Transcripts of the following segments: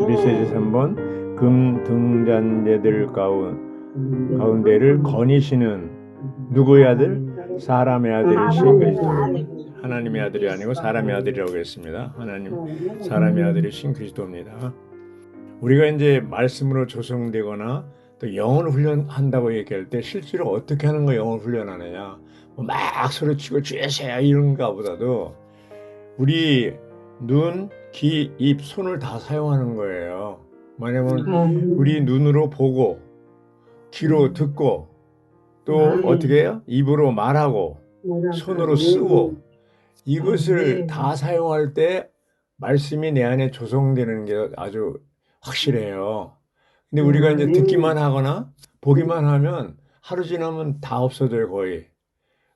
메시지 3번 금 등잔대들 가운데를 거니시는 누구의 아들? 사람의 아들이신 그리스도. 하나님의 아들이 아니고 사람의 아들이라고 했습니다. 사람의 아들이신 그리스도입니다. 우리가 이제 말씀으로 조성되거나 또 영혼 훈련한다고 얘기할 때 실제로 어떻게 하는 거 영혼 훈련하느냐? 막 소리치고 죄세야 이런가 보다도 우리 눈, 귀, 입, 손을 다 사용하는 거예요. 뭐냐면 우리 눈으로 보고 귀로 듣고 또 어떻게 해요? 입으로 말하고 손으로 쓰고 이것을 다 사용할 때 말씀이 내 안에 조성되는 게 아주 확실해요. 근데 우리가 이제 듣기만 하거나 보기만 하면 하루 지나면 다 없어져요, 거의.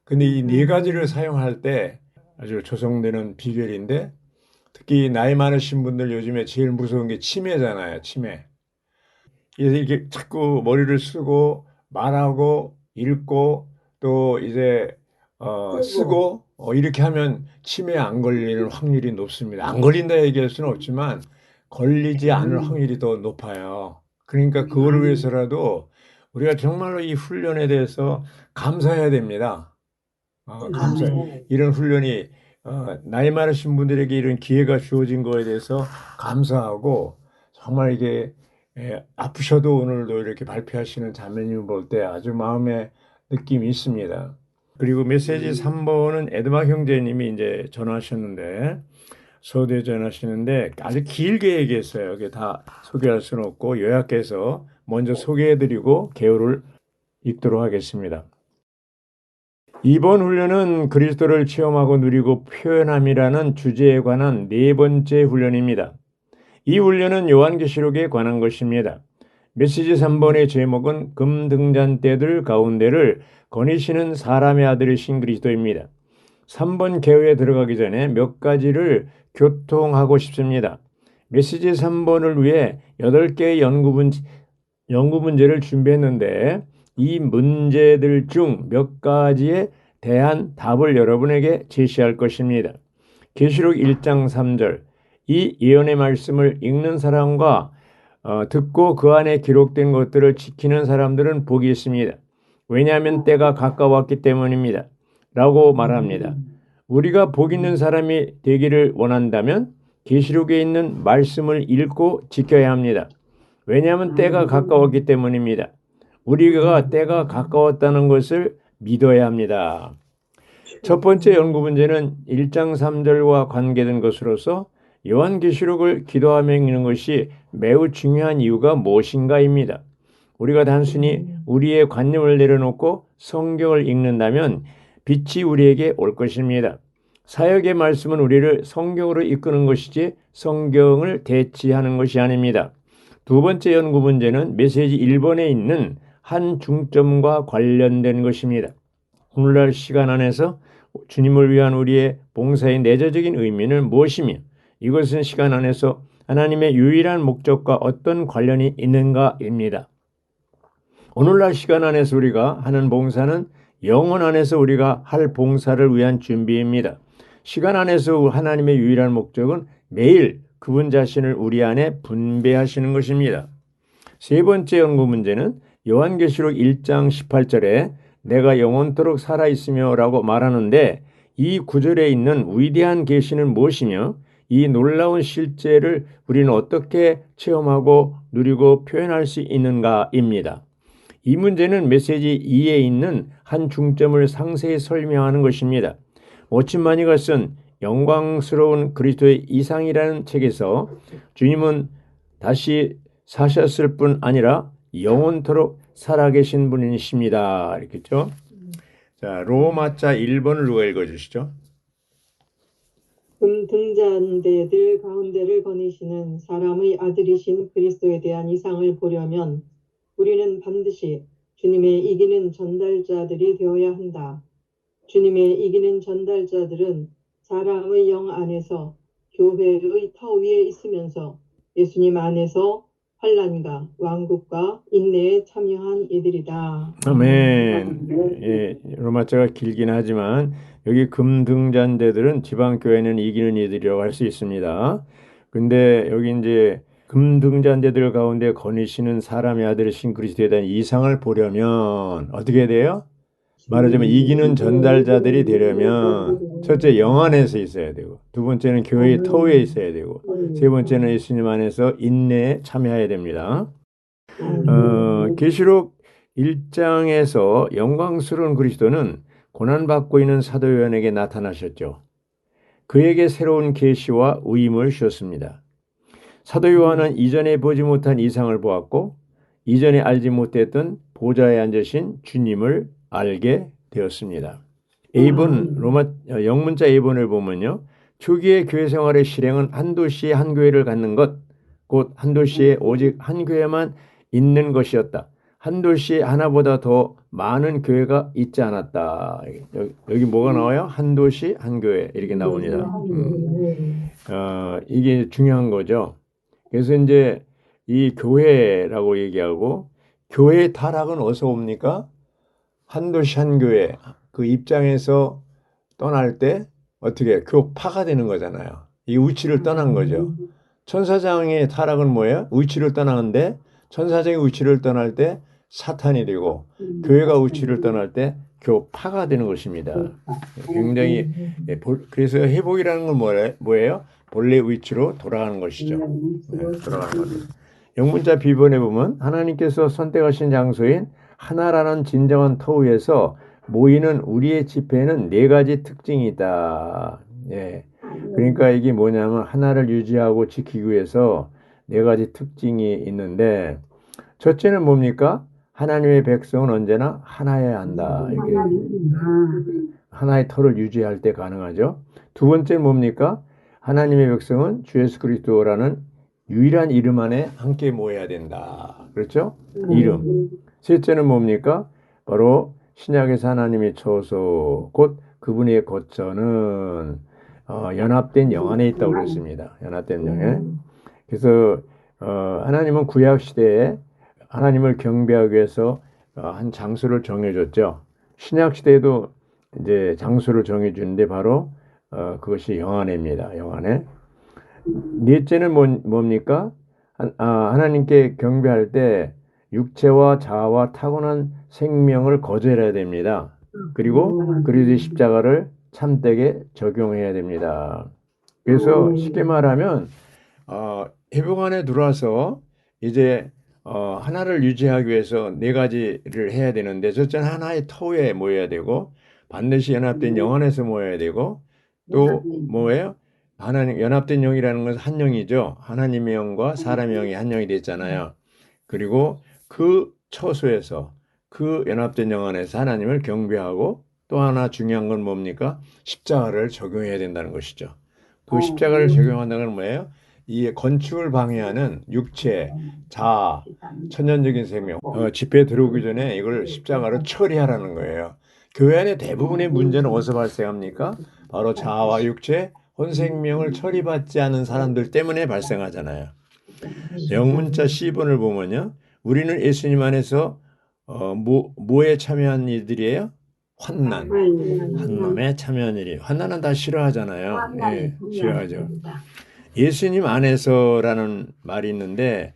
근데 이 네 가지를 사용할 때 아주 조성되는 비결인데 특히 나이 많으신 분들 요즘에 제일 무서운 게 치매잖아요, 치매. 그래서 이렇게 자꾸 머리를 쓰고 말하고 읽고 또 이제 쓰고 이렇게 하면 치매에 안 걸리는 확률이 높습니다. 안 걸린다 얘기할 수는 없지만 걸리지 않을 확률이 더 높아요. 그러니까 그거를 위해서라도 우리가 정말로 이 훈련에 대해서 감사해야 됩니다. 이런 훈련이 나이 많으신 분들에게 이런 기회가 주어진 거에 대해서 감사하고 정말 이게 아프셔도 오늘도 이렇게 발표하시는 자매님을 볼 때 아주 마음에 느낌이 있습니다. 그리고 메시지 3번은 에드마 형제님이 이제 전화하셨는데 서두에 전하시는데 아주 길게 얘기했어요. 이게 다 소개할 수는 없고 요약해서 먼저 소개해드리고 개요를 읽도록 하겠습니다. 이번 훈련은 그리스도를 체험하고 누리고 표현함이라는 주제에 관한 네 번째 훈련입니다. 이 훈련은 요한계시록에 관한 것입니다. 메시지 3번의 제목은 금등잔대들 가운데를 거니시는 사람의 아들이신 그리스도입니다. 3번 개요에 들어가기 전에 몇 가지를 교통하고 싶습니다. 메시지 3번을 위해 8개의 연구 문제를 준비했는데 이 문제들 중 몇 가지에 대한 답을 여러분에게 제시할 것입니다. 계시록 1장 3절 이 예언의 말씀을 읽는 사람과 듣고 그 안에 기록된 것들을 지키는 사람들은 복이 있습니다. 왜냐하면 때가 가까웠기 때문입니다. 라고 말합니다. 우리가 복 있는 사람이 되기를 원한다면 계시록에 있는 말씀을 읽고 지켜야 합니다. 왜냐하면 때가 가까웠기 때문입니다. 우리가 때가 가까웠다는 것을 믿어야 합니다. 첫 번째 연구 문제는 1장 3절과 관계된 것으로서 요한계시록을 기도하며 읽는 것이 매우 중요한 이유가 무엇인가입니다. 우리가 단순히 우리의 관념을 내려놓고 성경을 읽는다면 빛이 우리에게 올 것입니다. 사역의 말씀은 우리를 성경으로 이끄는 것이지 성경을 대치하는 것이 아닙니다. 두 번째 연구 문제는 메시지 1번에 있는 한 중점과 관련된 것입니다. 오늘날 시간 안에서 주님을 위한 우리의 봉사의 내재적인 의미는 무엇이며 이것은 시간 안에서 하나님의 유일한 목적과 어떤 관련이 있는가입니다. 오늘날 시간 안에서 우리가 하는 봉사는 영혼 안에서 우리가 할 봉사를 위한 준비입니다. 시간 안에서 하나님의 유일한 목적은 매일 그분 자신을 우리 안에 분배하시는 것입니다. 세 번째 연구 문제는 요한계시록 1장 18절에 내가 영원토록 살아있으며 라고 말하는데 이 구절에 있는 위대한 계시는 무엇이며 이 놀라운 실제를 우리는 어떻게 체험하고 누리고 표현할 수 있는가입니다. 이 문제는 메시지 2에 있는 한 중점을 상세히 설명하는 것입니다. 워치마니가 쓴 영광스러운 그리스도의 이상이라는 책에서 주님은 다시 사셨을 뿐 아니라 영원토록 살아계신 분이십니다. 이렇게죠. 자, 로마자 1번을 누가 읽어주시죠? 금등잔대들 가운데를 거니시는 사람의 아들이신 그리스도에 대한 이상을 보려면 우리는 반드시 주님의 이기는 전달자들이 되어야 한다. 주님의 이기는 전달자들은 사람의 영 안에서 교회의 터 위에 있으면서 예수님 안에서 환난과 왕국과 인내에 참여한 이들이다. 아멘. 예, 로마자가 길긴 하지만 여기 금등잔대들은 지방교회는 이기는 이들이라고 할 수 있습니다. 근데 여기 이제 금등잔대들 가운데 거니시는 사람의 아들이신 그리스도에 대한 이상을 보려면 어떻게 돼요? 말하자면 이기는 전달자들이 되려면 첫째 영 안에서 있어야 되고, 두 번째는 교회의 터에 있어야 되고, 세 번째는 예수님 안에서 인내에 참여해야 됩니다. 계시록 1장에서 영광스러운 그리스도는 고난받고 있는 사도 요한에게 나타나셨죠. 그에게 새로운 계시와 위임을 주셨습니다. 사도 요한은 이전에 보지 못한 이상을 보았고 이전에 알지 못했던 보좌에 앉으신 주님을 알게 되었습니다. A본 영문자 A본을 보면요. 초기의 교회 생활의 실행은 한 도시에 한 교회를 갖는 것, 곧 한 도시에 오직 한 교회만 있는 것이었다. 한 도시에 하나보다 더 많은 교회가 있지 않았다. 여기 뭐가 나와요? 한 도시 한 교회 이렇게 나옵니다. 이게 중요한 거죠. 그래서 이제 이 교회라고 얘기하고 교회의 타락은 어디서 옵니까? 한 도시 한 교회 그 입장에서 떠날 때 어떻게 교파가 되는 거잖아요. 이 위치를 떠난 거죠. 천사장의 타락은 뭐예요? 위치를 떠나는데 천사장의 위치를 떠날 때 사탄이 되고 교회가 위치를 떠날 때 교파가 되는 것입니다. 굉장히 그래서 회복이라는 건 뭐예요? 본래 위치로 돌아가는 것이죠. 돌아가는 것. 영문자 비번에 보면 하나님께서 선택하신 장소인 하나라는 진정한 터위에서 모이는 우리의 집회에는 네 가지 특징이 있다. 예. 그러니까 이게 뭐냐면 하나를 유지하고 지키기 위해서 네 가지 특징이 있는데 첫째는 뭡니까? 하나님의 백성은 언제나 하나여야 한다. 이렇게 하나의 터를 유지할 때 가능하죠. 두 번째는 뭡니까? 하나님의 백성은 주 예수 그리스도라는 유일한 이름 안에 함께 모여야 된다. 그렇죠? 이름. 셋째는 뭡니까? 바로 신약에서 하나님이 처소 곧 그분의 거처는 연합된 영 안에 있다고 그랬습니다. 연합된 영에. 그래서 하나님은 구약 시대에 하나님을 경배하기 위해서 한 장소를 정해줬죠. 신약 시대에도 이제 장소를 정해주는데 바로 그것이 영 안에입니다. 영 안에. 넷째는 뭡니까? 하나님께 경배할 때 육체와 자아와 타고난 생명을 거절해야 됩니다. 그리고 그리스도의 십자가를 참되게 적용해야 됩니다. 그래서 쉽게 말하면 회복 안에 들어와서 이제 하나를 유지하기 위해서 네 가지를 해야 되는데 첫째는 하나의 터에 모여야 되고 반드시 연합된 영 안에서 모여야 되고 또 뭐예요? 하나님 연합된 영이라는 것은 한 영이죠. 하나님의 영과 사람의 영이 한 영이 됐잖아요. 그리고 그 처소에서 그 연합된 영 안에서 하나님을 경배하고 또 하나 중요한 건 뭡니까? 십자가를 적용해야 된다는 것이죠. 그 십자가를 적용한다는 건 뭐예요? 이 건축을 방해하는 육체, 자아, 천연적인 생명, 집회에 들어오기 전에 이걸 십자가로 처리하라는 거예요. 교회 안에 대부분의 문제는 어디서 발생합니까? 바로 자아와 육체, 혼생명을 처리받지 않은 사람들 때문에 발생하잖아요. 영문자 C번을 보면요. 우리는 예수님 안에서 뭐에 참여한 이들이에요? 환난. 환난에 참여한 일이. 환난은 다 싫어하잖아요. 예, 싫어하죠. 예수님 안에서라는 말이 있는데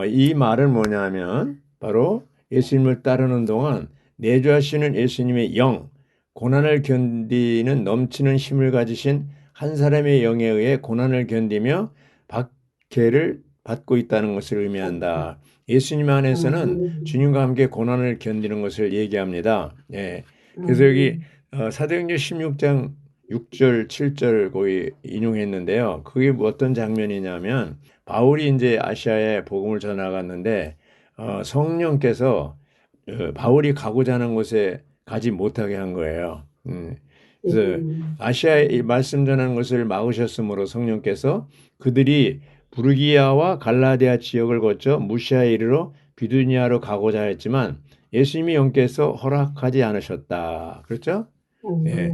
이 말은 뭐냐면 바로 예수님을 따르는 동안 내주하시는 예수님의 영, 고난을 견디는 넘치는 힘을 가지신 한 사람의 영에 의해 고난을 견디며 박해를 받고 있다는 것을 의미한다. 예수님 안에서는 주님과 함께 고난을 견디는 것을 얘기합니다. 예. 그래서 여기 사도행전 16장 6절, 7절 거기 인용했는데요. 그게 어떤 장면이냐면 바울이 이제 아시아에 복음을 전하갔는데 성령께서 바울이 가고자 하는 곳에 가지 못하게 한 거예요. 그래서 아시아에 말씀 전하는 것을 막으셨으므로 성령께서 그들이 부르기아와 갈라디아 지역을 거쳐 무시아에 이르러 비두니아로 가고자 했지만 예수님이 영께서 허락하지 않으셨다. 그렇죠? 예.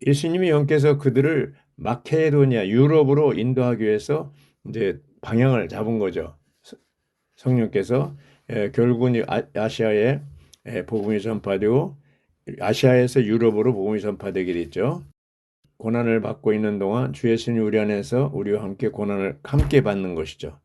예수님이 영께서 그들을 마케도니아, 유럽으로 인도하기 위해서 이제 방향을 잡은 거죠. 성령께서 결국은 아시아에 복음이 전파되고 아시아에서 유럽으로 복음이 전파되게 됐죠. 고난을 받고 있는 동안 주 예수님 우리 안에서 우리와 함께 고난을 함께 받는 것이죠.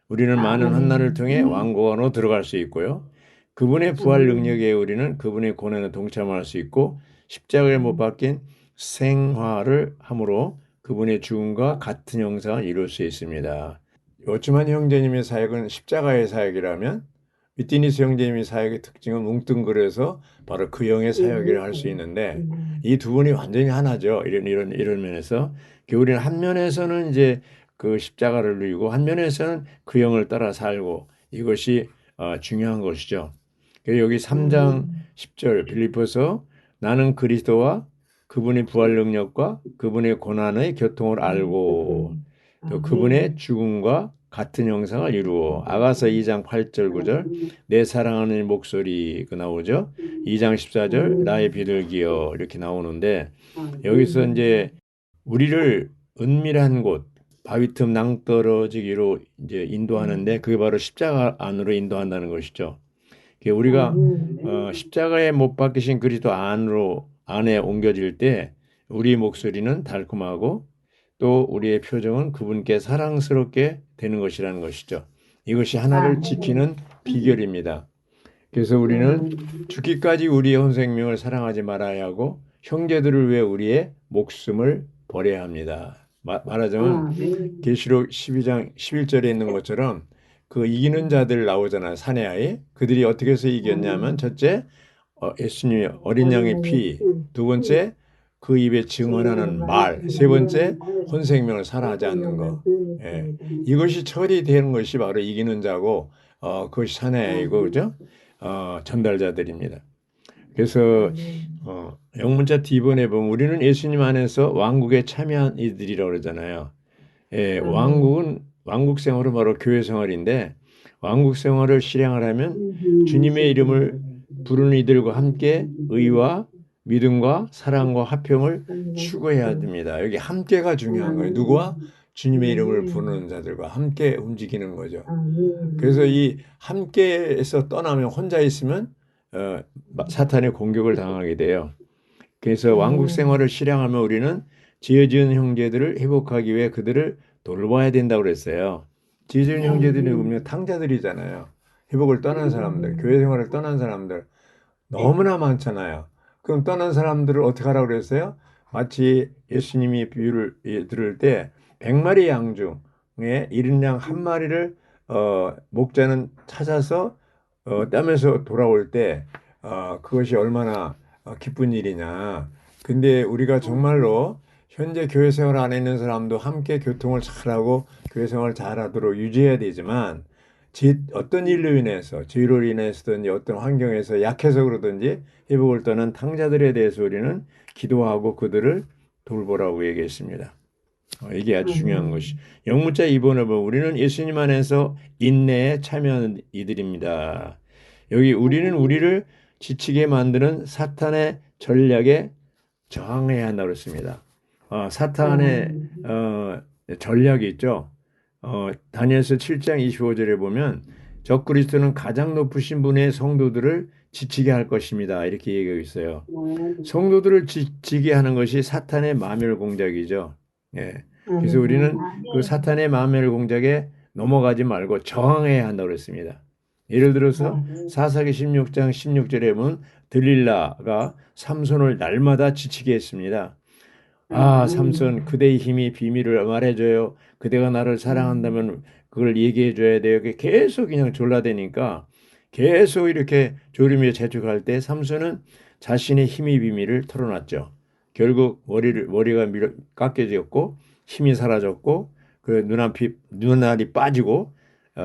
우리는 많은 환난을 통해 왕국 안으로 들어갈 수 있고요. 그분의 부활 능력에 우리는 그분의 고난에 동참할 수 있고 십자가에 못 박힌 생화를 함으로 그분의 죽음과 같은 형상을 이룰 수 있습니다. 요츠만 형제님의 사역은 십자가의 사역이라면 위티니스 형제님의 사역의 특징은 뭉뚱그려서 바로 그 형의 사역이라 할 수 있는데 이 두 분이 완전히 하나죠. 이런 면에서 우리는 한 면에서는 이제 그 십자가를 누리고 한 면에서는 그 형을 따라 살고 이것이 중요한 것이죠. 그래서 여기 3장 10절 빌립보서 나는 그리스도와 그분의 부활 능력과 그분의 고난의 교통을 알고 또 그분의 죽음과 같은 형상을 이루어 아가서 2장 8절 9절 내 사랑하는 목소리 그 나오죠. 2장 14절 나의 비둘기여 이렇게 나오는데 여기서 이제 우리를 은밀한 곳 바위 틈 낭떠러지기로 이제 인도하는데 그게 바로 십자가 안으로 인도한다는 것이죠. 우리가 십자가에 못 박히신 그리스도 안에 옮겨질 때 우리 목소리는 달콤하고 또 우리의 표정은 그분께 사랑스럽게 되는 것이라는 것이죠. 이것이 하나를 지키는 비결입니다. 그래서 우리는 죽기까지 우리의 온 생명을 사랑하지 말아야 하고 형제들을 위해 우리의 목숨을 버려야 합니다. 말하자면 계시록 12장 11절에 있는 것처럼 그 이기는 자들 나오잖아요. 사내하에. 그들이 어떻게 해서 이겼냐면 첫째 예수님의 어린 양의 피, 두 번째 그 입에 증언하는 말, 세 번째 혼생명을 살아하지 않는 것. 예. 이것이 처리되는 것이 바로 이기는 자고 그것이 사내이고 그죠? 전달자들입니다. 그래서 영문자 D번에 보면 우리는 예수님 안에서 왕국에 참여한 이들이라고 그러잖아요. 예, 왕국 생활은 바로 교회 생활인데 왕국 생활을 실행을 하면 주님의 이름을 부르는 이들과 함께 의와 믿음과 사랑과 화평을 추구해야 됩니다. 여기 함께가 중요한 거예요. 누구와? 주님의 이름을 부르는 자들과 함께 움직이는 거죠. 그래서 이 함께에서 떠나면 혼자 있으면 사탄의 공격을 당하게 돼요. 그래서 왕국 생활을 실행하면 우리는 지어 지은 형제들을 회복하기 위해 그들을 돌봐야 된다고 그랬어요. 지어 지은 형제들이 보면 탕자들이잖아요. 회복을 떠난 사람들, 교회 생활을 떠난 사람들 너무나 많잖아요. 그럼 떠난 사람들을 어떻게 하라고 그랬어요? 마치 예수님이 비유를 들을 때 100마리 양 중에 잃은 양 한 마리를 목자는 찾아서 따면서 돌아올 때 그것이 얼마나 기쁜 일이냐. 근데 우리가 정말로 현재 교회 생활 안에 있는 사람도 함께 교통을 잘하고 교회 생활을 잘하도록 유지해야 되지만 어떤 일로 인해서 죄로 인해서든지 어떤 환경에서 약해서 그러든지 회복을 떠난 탕자들에 대해서 우리는 기도하고 그들을 돌보라고 얘기했습니다. 이게 아주 중요한 것이. 영문자 2번을 보면 우리는 예수님 안에서 인내에 참여하는 이들입니다. 여기 우리는 우리를 지치게 만드는 사탄의 전략에 저항해야 한다고 했습니다. 사탄의 전략이 있죠. 다니엘서 7장 25절에 보면 적그리스도는 가장 높으신 분의 성도들을 지치게 할 것입니다. 이렇게 얘기하고 있어요. 성도들을 지치게 하는 것이 사탄의 마멸 공작이죠. 예. 그래서 우리는 그 사탄의 마멸 공작에 넘어가지 말고 저항해야 한다고 그랬습니다. 예를 들어서 사사기 16장 16절에 보면 들릴라가 삼손을 날마다 지치게 했습니다. 삼손 그대의 힘이 비밀을 말해줘요. 그대가 나를 사랑한다면 그걸 얘기해줘야 돼요. 계속 그냥 졸라대니까 계속 이렇게 졸음에 재촉할 때 삼손은 자신의 힘의 비밀을 털어놨죠. 결국 머리가 깎여졌고 힘이 사라졌고 그 눈알이 빠지고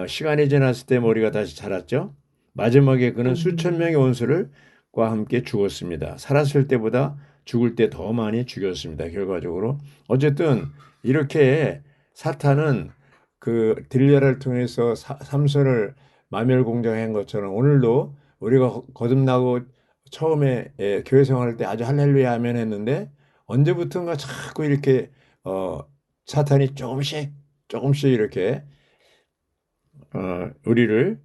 시간이 지났을 때 머리가 다시 자랐죠. 마지막에 그는 수천 명의 원수들과 함께 죽었습니다. 살았을 때보다 죽을 때 더 많이 죽였습니다. 결과적으로. 어쨌든 이렇게 사탄은 그 들려를 통해서 삼손을 마멸공작한 것처럼 오늘도 우리가 거듭나고 처음에 교회 생활할 때 아주 할렐루야 아멘 했는데 언제부턴가 자꾸 이렇게 사탄이 조금씩 이렇게 우리를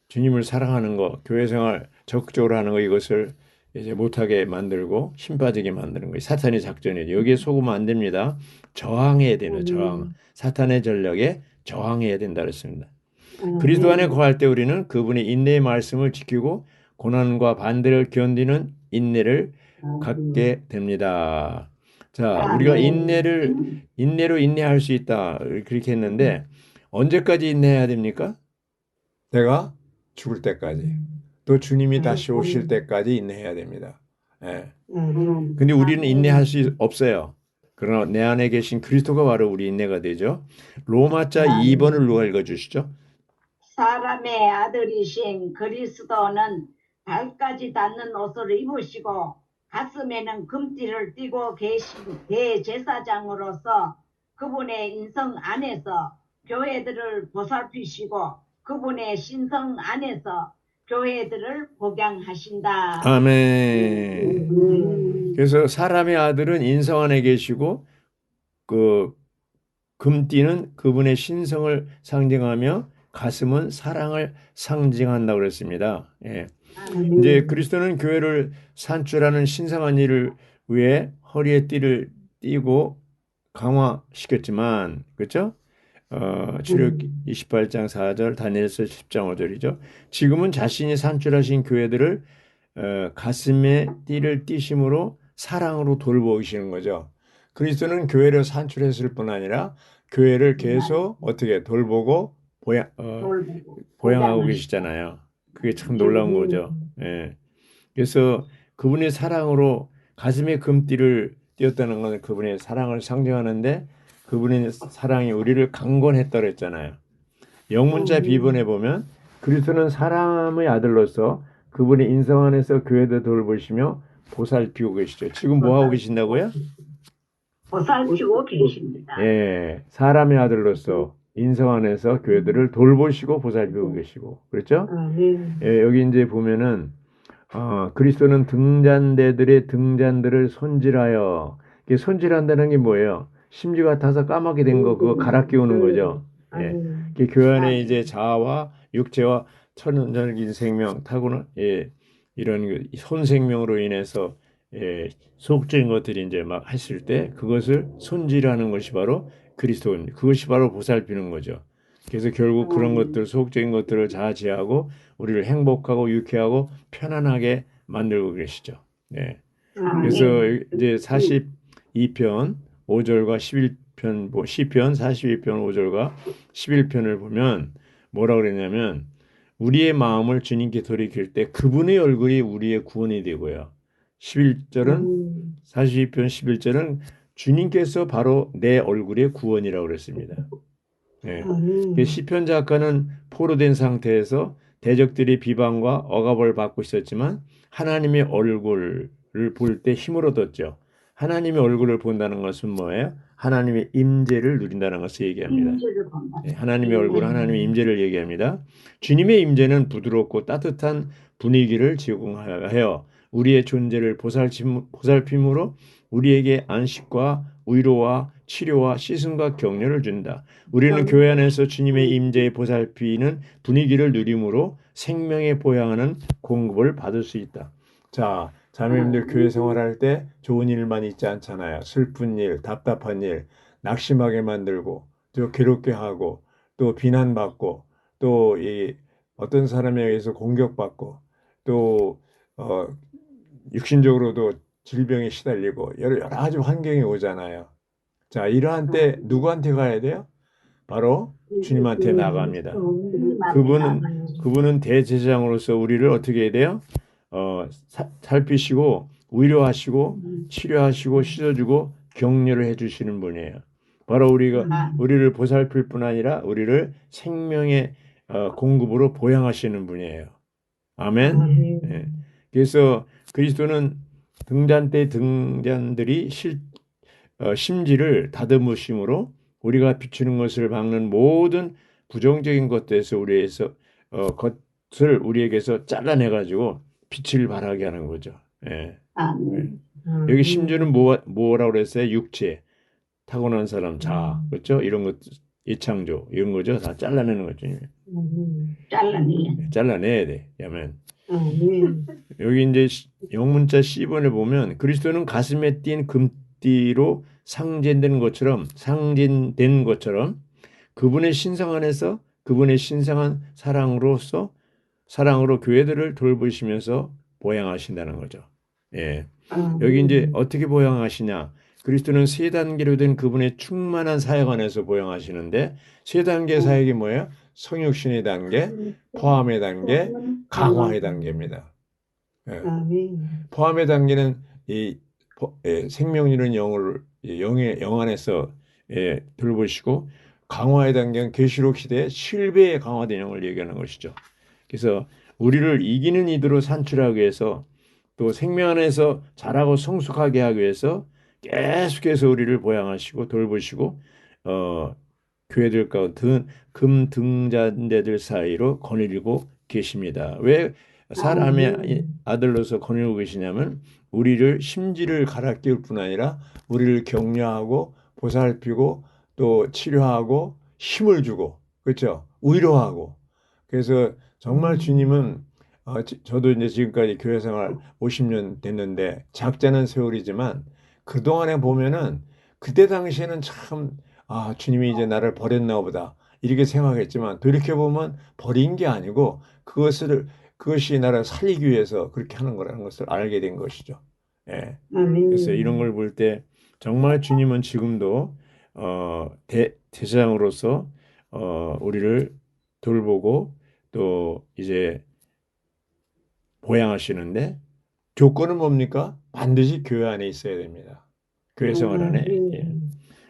주님을 사랑하는 거, 교회 생활 적극적으로 하는 거 이것을 이제 못하게 만들고 힘 빠지게 만드는 거예요. 사탄의 작전이죠. 여기에 속으면 안 됩니다. 저항해야 되는 저항. 사탄의 전략에 저항해야 된다 그랬습니다. 그리스도 안에 아멘. 거할 때 우리는 그분의 인내의 말씀을 지키고 고난과 반대를 견디는 인내를 갖게 됩니다. 자, 우리가 아멘. 인내로 인내할 수 있다. 그렇게 했는데 언제까지 인내해야 됩니까? 내가 죽을 때까지. 또 주님이 다시 오실 때까지 인내해야 됩니다. 예. 아멘. 근데 우리는 인내할 수 없어요. 그러나 내 안에 계신 그리스도가 바로 우리 인내가 되죠. 로마자 2번을 누가 읽어주시죠? 사람의 아들이신 그리스도는 발까지 닿는 옷을 입으시고 가슴에는 금띠를 띠고 계신 대제사장으로서 그분의 인성 안에서 교회들을 보살피시고 그분의 신성 안에서 교회들을 복양하신다. 아멘. 그래서 사람의 아들은 인성 안에 계시고 그 금띠는 그분의 신성을 상징하며 가슴은 사랑을 상징한다고 그랬습니다. 예. 이제 그리스도는 교회를 산출하는 신성한 일을 위해 허리에 띠를 띠고 강화시켰지만, 그렇죠? 출애굽 28장 4절, 다니엘서 10장 5절이죠. 지금은 자신이 산출하신 교회들을 가슴에 띠를 띠심으로 사랑으로 돌보시는 거죠. 그리스도는 교회를 산출했을 뿐 아니라 교회를 계속 어떻게 돌보고 보양하고 계시잖아요. 그게 참 놀라운 거죠. 예. 그래서 그분의 사랑으로 가슴에 금띠를 띄었다는 것은 그분의 사랑을 상징하는데 그분의 사랑이 우리를 강권했다고 했잖아요. 영문자 비번에 보면 그리스도는 사람의 아들로서 그분의 인성 안에서 교회도 돌보시며 보살피고 계시죠. 지금 뭐 하고 계신다고요? 보살피고 계십니다. 예, 사람의 아들로서 인성 안에서 교회들을 돌보시고 보살피고 계시고, 그렇죠? 예, 여기 이제 보면은 그리스도는 등잔대들의 등잔들을 손질하여, 이게 손질한다는 게 뭐예요? 심지 같아서 까맣게 된 거 그거 갈아 끼우는 거죠. 예, 이게 교회 안에 이제 자아와 육체와 천연적인 생명 타고는 이런 손생명으로 인해서 소극적인 것들이 이제 막 했을 때 그것을 손질하는 것이 바로 그리스도입니다. 그것이 바로 보살피는 거죠. 그래서 결국 그런 것들, 소극적인 것들을 자제하고 우리를 행복하고 유쾌하고 편안하게 만들고 계시죠. 네. 그래서 이제 42편 5절과 11편, 시편 42편 5절과 11편을 보면 뭐라고 그랬냐면 우리의 마음을 주님께 돌이킬 때 그분의 얼굴이 우리의 구원이 되고요. 11절은 42편 11절은 주님께서 바로 내 얼굴의 구원이라고 그랬습니다. 네. 시편 작가는 포로된 상태에서 대적들의 비방과 억압을 받고 있었지만 하나님의 얼굴을 볼 때 힘을 얻었죠. 하나님의 얼굴을 본다는 것은 뭐예요? 하나님의 임재를 누린다는 것을 얘기합니다. 네, 하나님의 얼굴, 하나님의 임재를 얘기합니다. 주님의 임재는 부드럽고 따뜻한 분위기를 제공하여 우리의 존재를 보살핌으로 우리에게 안식과 위로와 치료와 씻음과 격려를 준다. 우리는 교회 안에서 주님의 임재에 보살피는 분위기를 누림으로 생명에 보양하는 공급을 받을 수 있다. 자, 자매님들 교회 생활할 때 좋은 일만 있지 않잖아요. 슬픈 일, 답답한 일, 낙심하게 만들고 또 괴롭게 하고 또 비난받고 또 어떤 사람에 의해서 공격받고 또 육신적으로도 질병에 시달리고 여러 가지 환경이 오잖아요. 자, 이러한 때 누구한테 가야 돼요? 바로 주님한테 나갑니다. 그분은 대제사장으로서 우리를 어떻게 해야 돼요? 살피시고 위로하시고 치료하시고 씻어주고 격려를 해주시는 분이에요. 바로 우리를 보살필 뿐 아니라 우리를 생명의 공급으로 보양하시는 분이에요. 아멘. 네. 그래서 그리스도는 등잔들이 심지를 다듬으심으로 우리가 비추는 것을 막는 모든 부정적인 것들에서 것을 우리에게서 잘라내가지고 빛을 발하게 하는 거죠. 예. 여기 심지는 뭐라고 그랬어요? 육체, 타고난 사람, 자아, 그렇죠? 이런 것, 이창조 이런 거죠. 다 잘라내는 거죠. 잘라내야 돼. 아멘. 여기 이제 영문자 C번에 보면 그리스도는 가슴에 띈 금띠로 상징된 것처럼 그분의 신성 안에서 그분의 신성한 사랑으로 교회들을 돌보시면서 보양하신다는 거죠. 예. 여기 이제 어떻게 보양하시냐? 그리스도는 세 단계로 된 그분의 충만한 사역 안에서 보양하시는데 세 단계 사역이 뭐예요? 성육신의 단계, 포함의 단계, 강화의 단계입니다. 예. 포함의 단계는 생명 이는 영을 영 안에서 돌보시고 강화의 단계는 계시록 시대에 실배에 강화된 영을 얘기하는 것이죠. 그래서 우리를 이기는 이들로 산출하기 위해서 또 생명 안에서 자라고 성숙하게 하기 위해서 계속해서 우리를 보양하시고 돌보시고 교회들 가운데 금등잔대들 사이로 거느리고 계십니다. 왜 사람의 아들로서 거느리고 계시냐면 우리를 심지를 갈아 끼울 뿐 아니라 우리를 격려하고 보살피고 또 치료하고 힘을 주고 그렇죠? 위로하고 그래서 정말 주님은 저도 이제 지금까지 교회 생활 50년 됐는데 작자는 세월이지만 그동안에 보면은 그때 당시에는 참 주님이 이제 나를 버렸나 보다 이렇게 생각했지만 돌이켜보면 버린 게 아니고 그것이 나를 살리기 위해서 그렇게 하는 거라는 것을 알게 된 것이죠. 예. 그래서 이런 걸 볼 때 정말 주님은 지금도 대제사장으로서 우리를 돌보고 또 이제 보양하시는데 조건은 뭡니까? 반드시 교회 안에 있어야 됩니다. 교회 생활 안에. 예.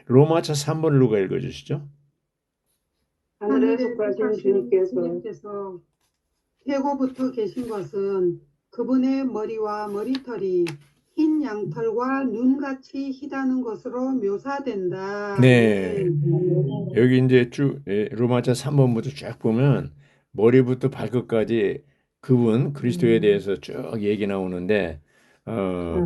로마서 3번을 누가 읽어주시죠? 하늘에 속하신 주님께서 태고부터 계신 것은 그분의 머리와 머리털이 흰 양털과 눈같이 희다는 것으로 묘사된다. 네. 여기 이제 쭉 로마서 3번부터 쭉 보면 머리부터 발끝까지 그분 그리스도에 대해서 쭉 얘기 나오는데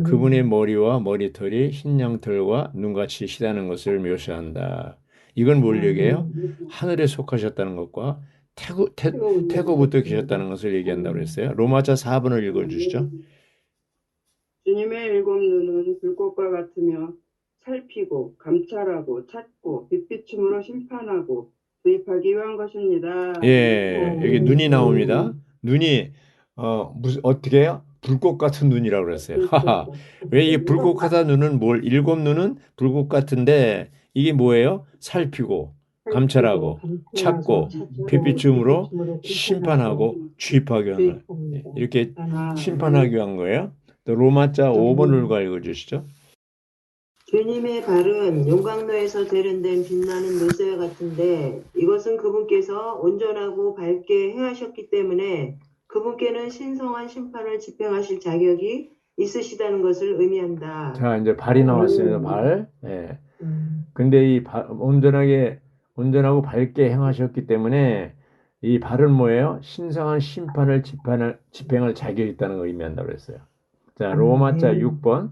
그분의 머리와 머리털이 흰 양털과 눈같이 희다는 것을 묘사한다. 이건 뭘 얘기해요? 하늘에 속하셨다는 것과 태고부터 계셨다는 것을 얘기한다고 그랬어요. 로마서 4번을 읽어주시죠. 주님의 일곱 눈은 불꽃과 같으며 살피고 감찰하고 찾고 빛비춤으로 심판하고 도입하기 위한 것입니다. 예, 여기 눈이 나옵니다. 눈이 어떻게 해요? 불꽃 같은 눈이라고 그랬어요. 왜 이 불꽃 같은 눈은 일곱 눈은 불꽃 같은데 이게 뭐예요? 살피고 감찰하고 찾고 빛비춤으로 심판하고 주입하기 위한 거예요. 이렇게 심판하기 위한 거예요. 또 로마자 5번을 읽어주시죠. 주님의 발은 용광로에서 대련된 빛나는 물새와 같은데 이것은 그분께서 온전하고 밝게 행하셨기 때문에 그분께는 신성한 심판을 집행하실 자격이 있으시다는 것을 의미한다. 자, 이제 발이 나왔습니다. 발. 예. 근데 이 온전하고 밝게 행하셨기 때문에 이 발은 뭐예요? 신성한 심판을 집행할 자격이 있다는 걸 의미한다고 그랬어요. 자, 로마자 6번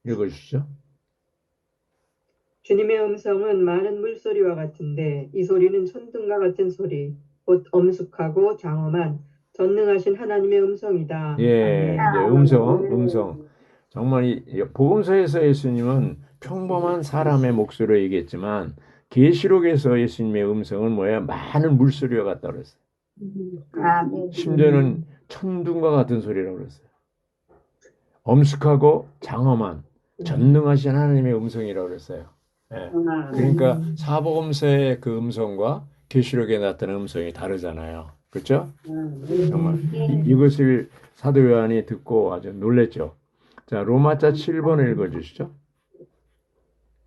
읽어주시죠. 주님의 음성은 많은 물소리와 같은데 이 소리는 천둥과 같은 소리, 곧 엄숙하고 장엄한 전능하신 하나님의 음성이다. 예, 이제 음성. 정말 이 복음서에서 예수님은 평범한 사람의 목소리로 얘기했지만 계시록에서 예수님의 음성은 뭐예요? 많은 물소리와 같다고 그랬어요. 심지어는 천둥과 같은 소리라고 그랬어요. 엄숙하고 장엄한 전능하신 하나님의 음성이라고 그랬어요. 예. 그러니까 사복음서의 그 음성과 계시록에 나타난 음성이 다르잖아요. 그렇죠? 정말 이것을 사도 요한이 듣고 아주 놀랬죠. 자, 로마자 7번을 읽어주시죠.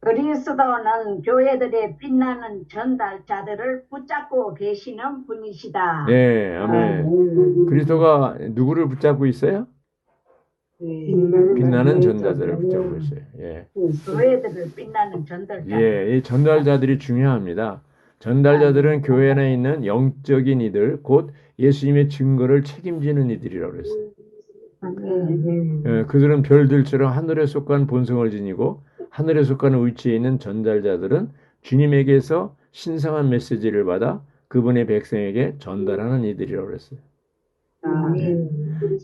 그리스도는 교회들의 빛나는 전달자들을 붙잡고 계시는 분이시다. 예, 아멘. 그리스도가 누구를 붙잡고 있어요? 빛나는 전달자들을 붙잡고 있어요. 예. 교회들을 빛나는 전달자. 예, 이 전달자들이 중요합니다. 전달자들은 교회 안에 있는 영적인 이들, 곧 예수님의 증거를 책임지는 이들이라고 그랬어요. 예, 그들은 별들처럼 하늘에 속한 본성을 지니고 하늘에 속한 위치에 있는 전달자들은 주님에게서 신성한 메시지를 받아 그분의 백성에게 전달하는 이들이라고 그랬어요.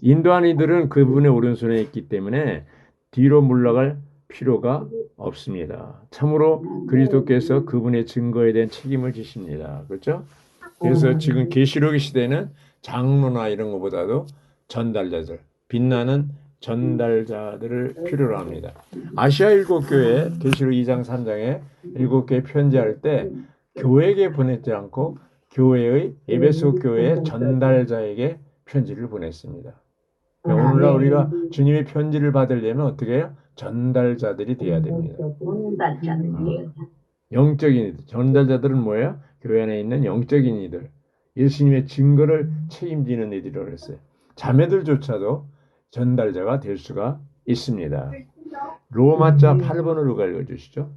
인도한 이들은 그분의 오른손에 있기 때문에 뒤로 물러갈 필요가 없습니다. 참으로 그리스도께서 그분의 증거에 대한 책임을 지십니다. 그렇죠? 그래서 지금 계시록의 시대는 장로나 이런 것보다도 전달자들, 빛나는 전달자들을 필요로 합니다. 아시아 일곱 교회 계시록 2장 3장에 일곱 교회 편지할 때 교회에게 보냈지 않고 교회의 에베소 교회 전달자에게 편지를 보냈습니다. 그러니까 오늘날 우리가 주님의 편지를 받으려면 어떻게 해요? 전달자들이 돼야 됩니다. 전달자들이요. 영적인 이들. 전달자들은 뭐예요? 교회 안에 있는 영적인 이들. 예수님의 증거를 책임지는 이들이라고 그랬어요. 자매들조차도 전달자가 될 수가 있습니다. 로마자 8번으로 읽어주시죠.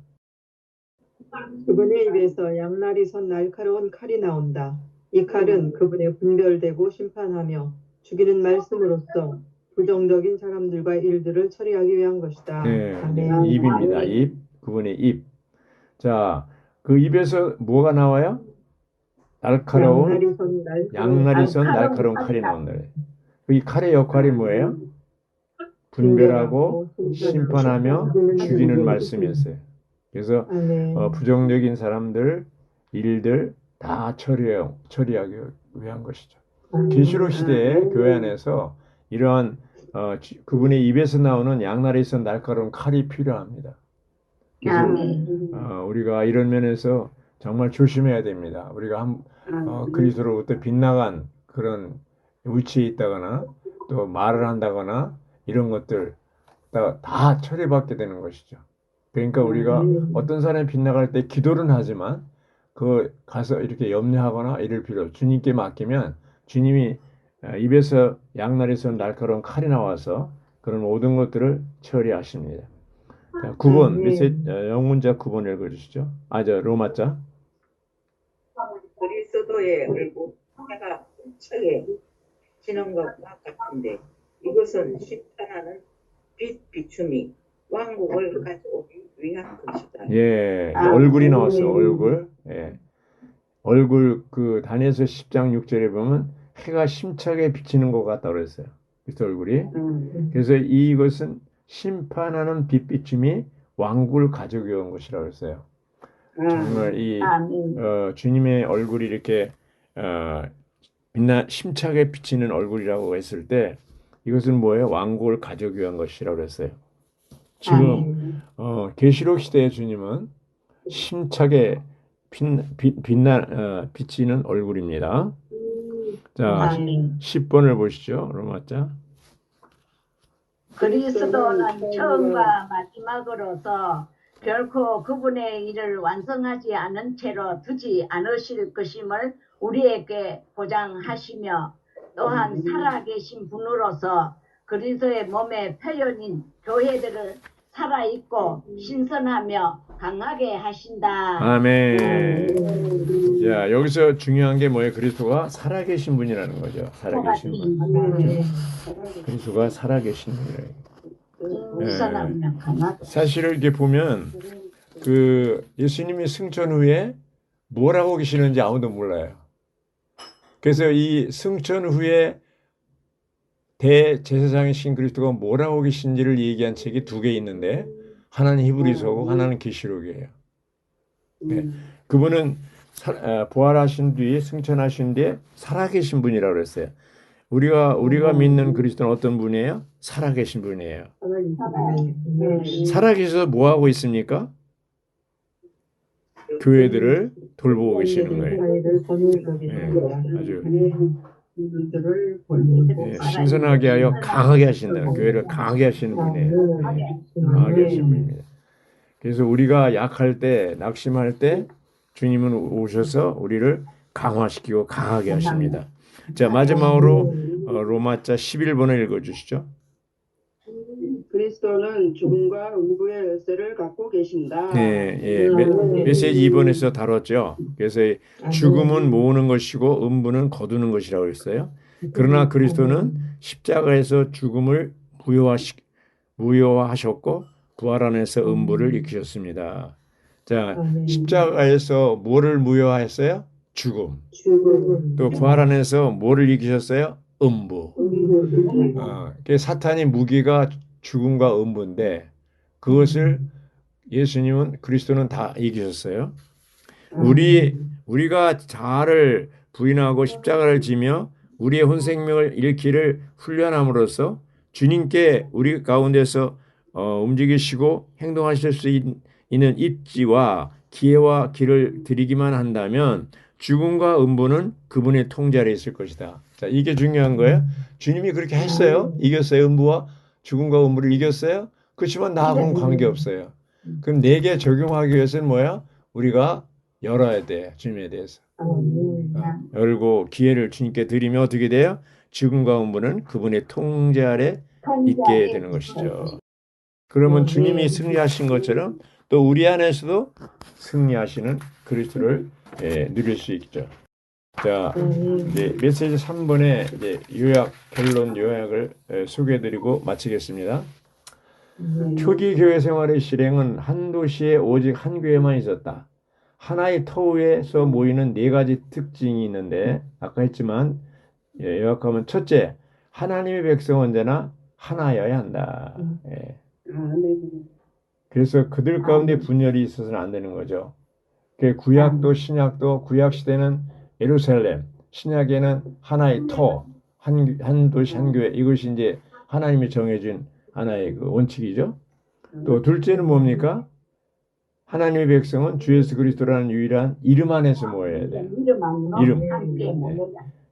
그분의 입에서 양날이 선 날카로운 칼이 나온다. 이 칼은 그분의 분별되고 심판하며 죽이는 말씀으로써 부정적인 사람들과 일들을 처리하기 위한 것이다. 네, 아멘. 입입니다. 입. 그분의 입. 자, 그 입에서 뭐가 나와요? 날카로운 양날이 선 날카로운 칼이 나온다. 이 칼의 역할이 뭐예요? 분별하고 심판하며 죽이는 말씀이었어요. 그래서 부정적인 사람들, 일들 다 처리하기 위한 것이죠. 계시록 시대에 교회 안에서 이러한 그분의 입에서 나오는 양날이 선 날카로운 칼이 필요합니다. 그래서 우리가 이런 면에서 정말 조심해야 됩니다. 우리가 그리스도로부터 빗나간 그런 위치에 있다거나 또 말을 한다거나 이런 것들 다 처리받게 되는 것이죠. 그러니까 우리가 어떤 사람이 빗나갈 때 기도는 하지만 그 가서 이렇게 염려하거나 이럴 필요 없어요. 주님께 맡기면 주님이 입에서 양날이 선 날카로운 칼이 나와서 그런 모든 것들을 처리하십니다. 자, 9번, 영문자 9번 읽어주시죠. 로마자. 그리스도의 얼굴 해가 척에 지는 것과 같은데 이것은 심판하는 빛 비춤이 왕국을 가져오기 위한 것이다. 예, 얼굴이 나왔어. 얼굴. 예. 얼굴 그 다니엘서 10장 6절에 보면 해가 심차게 비치는 것 같다고 그랬어요. 그리스도 얼굴이. 그래서 이것은 심판하는 빛비춤이 왕국을 가져오기 위한 것이라고 했어요. 정말 이 주님의 얼굴이 이렇게 심차게 비치는 얼굴이라고 했을 때 이것은 뭐예요? 왕국을 가져오기 위한 것이라고 했어요. 지금 계시록 시대의 주님은 심차게 비치는 얼굴입니다. 자, 10번을 보시죠. 로마자. 그리스도는 처음과 마지막으로서 결코 그분의 일을 완성하지 않은 채로 두지 않으실 것임을 우리에게 보장하시며 또한 살아계신 분으로서 그리스도의 몸의 표현인 교회들을 살아있고 신선하며 강하게 하신다. 아멘. 자, 여기서 중요한 게 뭐예요? 그리스도가 살아계신 분이라는 거죠. 살아계신 분. 그리스도가 살아계신 분이에요. 신선하며 강하게. 사실 이렇게 보면 그 예수님이 승천 후에 뭘 하고 계시는지 아무도 몰라요. 그래서 이 승천 후에 대제사장이신 그리스도가 뭘 하고 계신지를 얘기한 책이 두 개 있는데 하나는 히브리서고 하나는 계시록이에요. 네. 그분은 부활하신 뒤에 승천하신 뒤에 살아계신 분이라고 그랬어요. 우리가 믿는 그리스도는 어떤 분이에요? 살아계신 분이에요. 살아계셔서 뭐 하고 있습니까? 교회들을 돌보고 계시는 거예요. 네, 아주 신선하게 하여 강하게 하신다는, 교회를 강하게 하시는 분이에요. 네, 강하게 하시는 분입니다. 그래서 우리가 약할 때, 낙심할 때 주님은 오셔서 우리를 강화시키고 강하게 하십니다. 자, 마지막으로 로마자 11번을 읽어주시죠. 그리스도는 죽음과 음부의 열쇠를 갖고 계신다. 네, 메시지 2번에서 다뤘죠. 그래서 죽음은 모으는 것이고 음부는 거두는 것이라고 했어요. 그러나 그리스도는 십자가에서 죽음을 무효화하셨고 부활 안에서 음부를 일으키셨습니다. 자, 십자가에서 뭐를 무효화했어요? 죽음. 또 부활 안에서 뭐를 일으키셨어요? 음부. 사탄의 무기가 죽음과 음부인데 그것을 예수님은 그리스도는 다 이기셨어요. 우리가 자아를 부인하고 십자가를 지며 우리의 혼 생명을 잃기를 훈련함으로써 주님께 우리 가운데서 움직이시고 행동하실 수 있는 입지와 기회와 길을 드리기만 한다면 죽음과 음부는 그분의 통제 아래 있을 것이다. 자, 이게 중요한 거예요. 주님이 그렇게 했어요. 이겼어요. 음부와 죽음과 음부를 이겼어요. 그렇지만 나하고는 관계없어요. 그럼 내게 적용하기 위해서는 뭐야? 우리가 열어야 돼. 주님에 대해서. 열고 기회를 주님께 드리면 어떻게 돼요? 죽음과 음부는 그분의 통제 아래 있게 되는 것이죠. 그러면 주님이 승리하신 것처럼 또 우리 안에서도 승리하시는 그리스도를 누릴 수 있죠. 자, 이제 메시지 3번의 이제 결론 요약을 소개해드리고 마치겠습니다. 초기 교회 생활의 실행은 한 도시에 오직 한 교회만 있었다. 하나의 터위에서 모이는 네 가지 특징이 있는데 아까 했지만 요약하면 첫째, 하나님의 백성은 언제나 하나여야 한다. 그래서 그들 가운데 분열이 있어서는 안 되는 거죠. 구약도 신약도 구약 시대는 예루살렘, 신약에는 하나의 터, 한 도시 한 교회, 이것이 이제 하나님이 정해준 하나의 그 원칙이죠. 또 둘째는 뭡니까? 하나님의 백성은 주 예수 그리스도라는 유일한 이름 안에서 모여야 돼요.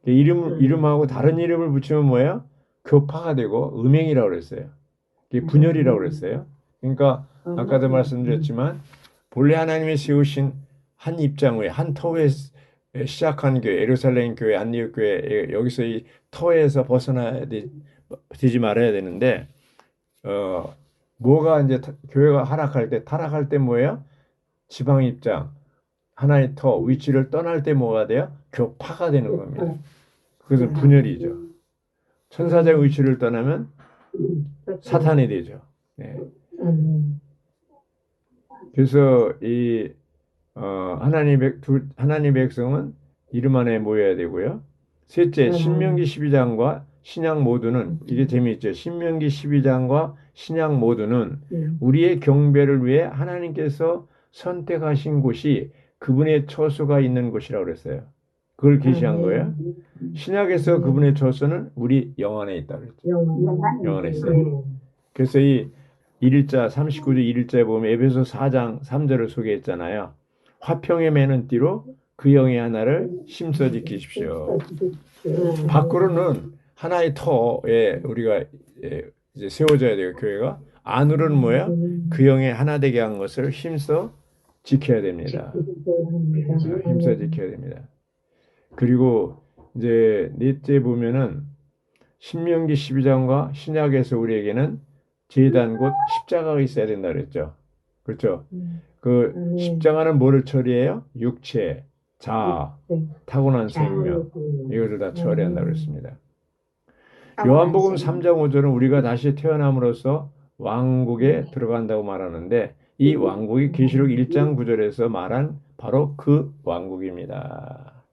이름하고 다른 이름을 붙이면 뭐예요? 교파가 되고 음행이라고 그랬어요. 그게 분열이라고 그랬어요. 그러니까 아까도 말씀드렸지만 본래 하나님이 세우신 한 입장 위에 한 터에 시작한 교회, 예루살렘 교회, 안디옥 교회, 여기서 이 터에서 벗어나야 되지 말아야 되는데 뭐가 이제 교회가 타락할 때 뭐예요? 지방 입장, 하나의 터, 위치를 떠날 때 뭐가 돼요? 교파가 되는 겁니다. 그것은 분열이죠. 천사적 위치를 떠나면 사탄이 되죠. 네. 그래서 이 하나님의 백성은 이름 안에 모여야 되고요. 셋째, 신명기 12장과 신약 모두는 이게 재미있죠. 신명기 12장과 신약 모두는 우리의 경배를 위해 하나님께서 선택하신 곳이 그분의 처소가 있는 곳이라고 그랬어요. 그걸 계시한 거예요. 신약에서 그분의 처소는 우리 영 안에 있다 그랬죠. 영 안에 있어요. 그래서 이 1일자 39조 1일자에 보면 에베소 4장 3절을 소개했잖아요. 화평에 매는 띠로 그 영의 하나를 심써 지키십시오. 밖으로는 하나의 터에 우리가 이제 세워져야 돼요. 교회가. 안으로는 뭐야? 그 영의 하나 되게 한 것을 힘써 지켜야 됩니다. 힘써 지켜야 됩니다. 그리고 이제 넷째 보면은 신명기 12장과 신약에서 우리에게는 제단 곧 십자가가 있어야 된다 그랬죠. 그렇죠? 그 십자가는 뭐를 처리해요? 육체, 자아, 타고난 생명 이것을 다 처리한다 그랬습니다. 요한복음 3장 5절은 우리가 다시 태어남으로써 왕국에 들어간다고 말하는데 이 왕국이 계시록 1장 9절에서 말한 바로 그 왕국입니다.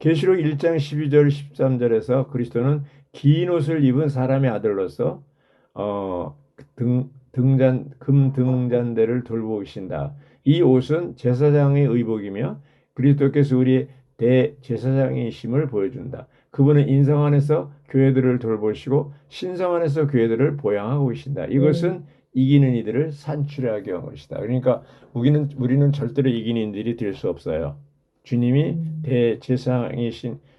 계시록 1장 12절 13절에서 그리스도는 긴 옷을 입은 사람의 아들로서 금 등잔대를 돌보신다. 이 옷은 제사장의 의복이며 그리스도께서 우리의 대제사장이심을 보여준다. 그분은 인성 안에서 교회들을 돌보시고 신성 안에서 교회들을 보양하고 계신다. 이것은 이기는 이들을 산출하게 한 것이다. 그러니까 우리는 절대로 이기는 이들이 될 수 없어요. 주님이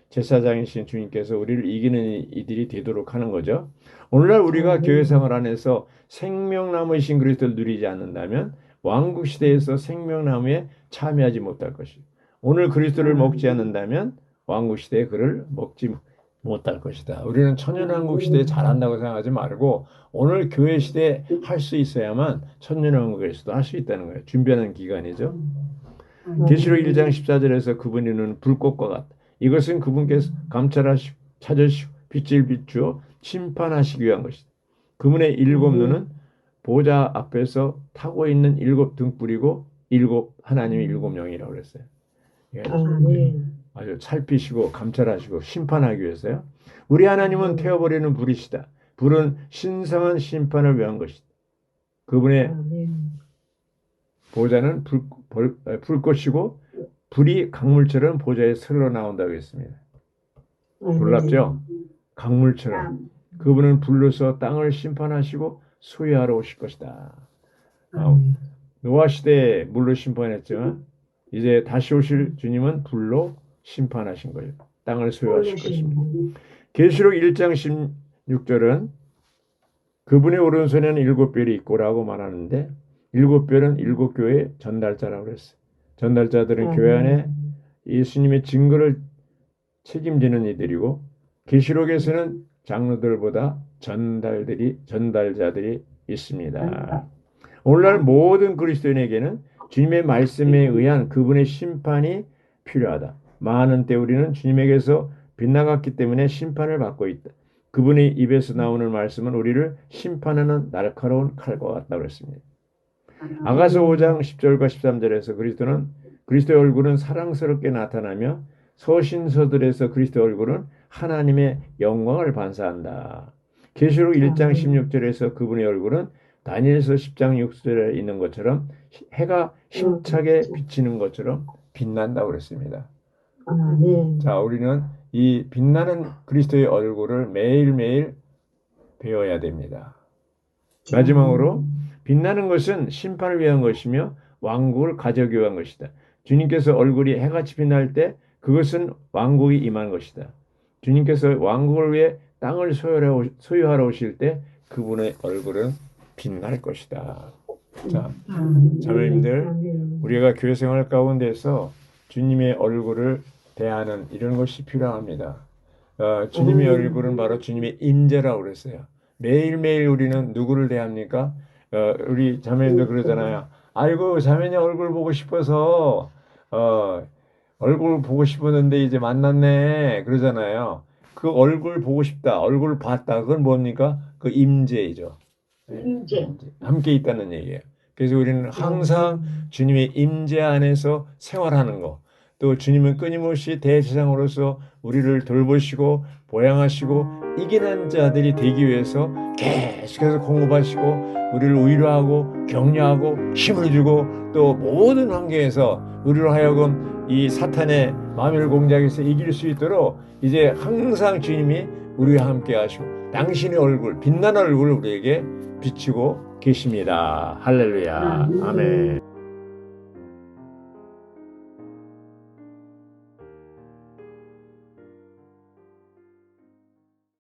제사장이신 주님께서 우리를 이기는 이들이 되도록 하는 거죠. 오늘날 우리가 교회 생활 안에서 생명나무이신 그리스도를 누리지 않는다면 왕국 시대에서 생명나무에 참여하지 못할 것이다. 오늘 그리스도를 먹지 않는다면 왕국 시대에 그를 먹지 못할 것이다. 우리는 천년왕국 시대에 잘한다고 생각하지 말고 오늘 교회 시대에 할 수 있어야만 천년왕국에서도 할 수 있다는 거예요. 준비하는 기간이죠. 계시록 1장 14절에서 그분이 눈은 불꽃과 같다. 이것은 그분께서 감찰하시고 찾으시고 빛을 비추어 심판하시기 위한 것이다. 그분의 일곱 눈은 보좌 앞에서 타고 있는 일곱 등불이고 하나님의 일곱 영이라고 그랬어요. 아주 살피시고 감찰하시고 심판하기 위해서요. 우리 하나님은 태워버리는 불이시다. 불은 신성한 심판을 위한 것이다. 그분의 보좌는 불꽃이고 불이 강물처럼 보좌에 흘러 나온다고 했습니다. 놀랍죠? 강물처럼. 그분은 불로서 땅을 심판하시고 소유하러 오실 것이다. 노아 시대에 물로 심판했지만 이제 다시 오실 주님은 불로 심판하신 거예요. 땅을 소유하실 것입니다. 계시록 1장 16절은 그분의 오른손에는 7별이 있고라고 말하는데 7별은 7교회 전달자라고 그랬어요. 전달자들은 교회 안에 예수님의 증거를 책임지는 이들이고 계시록에서는 장로들보다 전달자들이 있습니다. 오늘날 모든 그리스도인에게는 주님의 말씀에 의한 그분의 심판이 필요하다. 많은 때 우리는 주님에게서 빗나갔기 때문에 심판을 받고 있다. 그분의 입에서 나오는 말씀은 우리를 심판하는 날카로운 칼과 같다고 했습니다. 아가서 5장 10절과 13절에서 그리스도의 얼굴은 사랑스럽게 나타나며 서신서들에서 그리스도의 얼굴은 하나님의 영광을 반사한다. 계시록 1장 16절에서 그분의 얼굴은 다니엘서 10장 6절에 있는 것처럼 해가 힘차게 비치는 것처럼 빛난다고 그랬습니다. 자, 우리는 이 빛나는 그리스도의 얼굴을 매일매일 배워야 됩니다. 마지막으로 빛나는 것은 심판을 위한 것이며 왕국을 가져오기 위한 것이다. 주님께서 얼굴이 해같이 빛날 때 그것은 왕국이 임한 것이다. 주님께서 왕국을 위해 땅을 소유하러 오실 때 그분의 얼굴은 빛날 것이다. 자, 자매님들, 우리가 교회 생활 가운데서 주님의 얼굴을 대하는 이런 것이 필요합니다. 주님의 얼굴은 바로 주님의 임재라고 그랬어요. 매일매일 우리는 누구를 대합니까? 우리 자매님들 그러잖아요. 아이고, 자매님 얼굴 보고 싶어서 얼굴 보고 싶었는데 이제 만났네 그러잖아요. 그 얼굴 보고 싶다, 얼굴 봤다, 그건 뭡니까? 그 임재이죠. 임재. 함께 있다는 얘기예요. 그래서 우리는 항상 주님의 임재 안에서 생활하는 거, 또 주님은 끊임없이 대제사장으로서 우리를 돌보시고 보양하시고 이기는 자들이 되기 위해서 계속해서 공급하시고 우리를 위로하고 격려하고 힘을 주고 또 모든 환경에서 우리로 하여금 이 사탄의 마멸 공작에서 이길 수 있도록 이제 항상 주님이 우리와 함께 하시고 당신의 얼굴, 빛나는 얼굴을 우리에게 비추고 계십니다. 할렐루야. 아멘.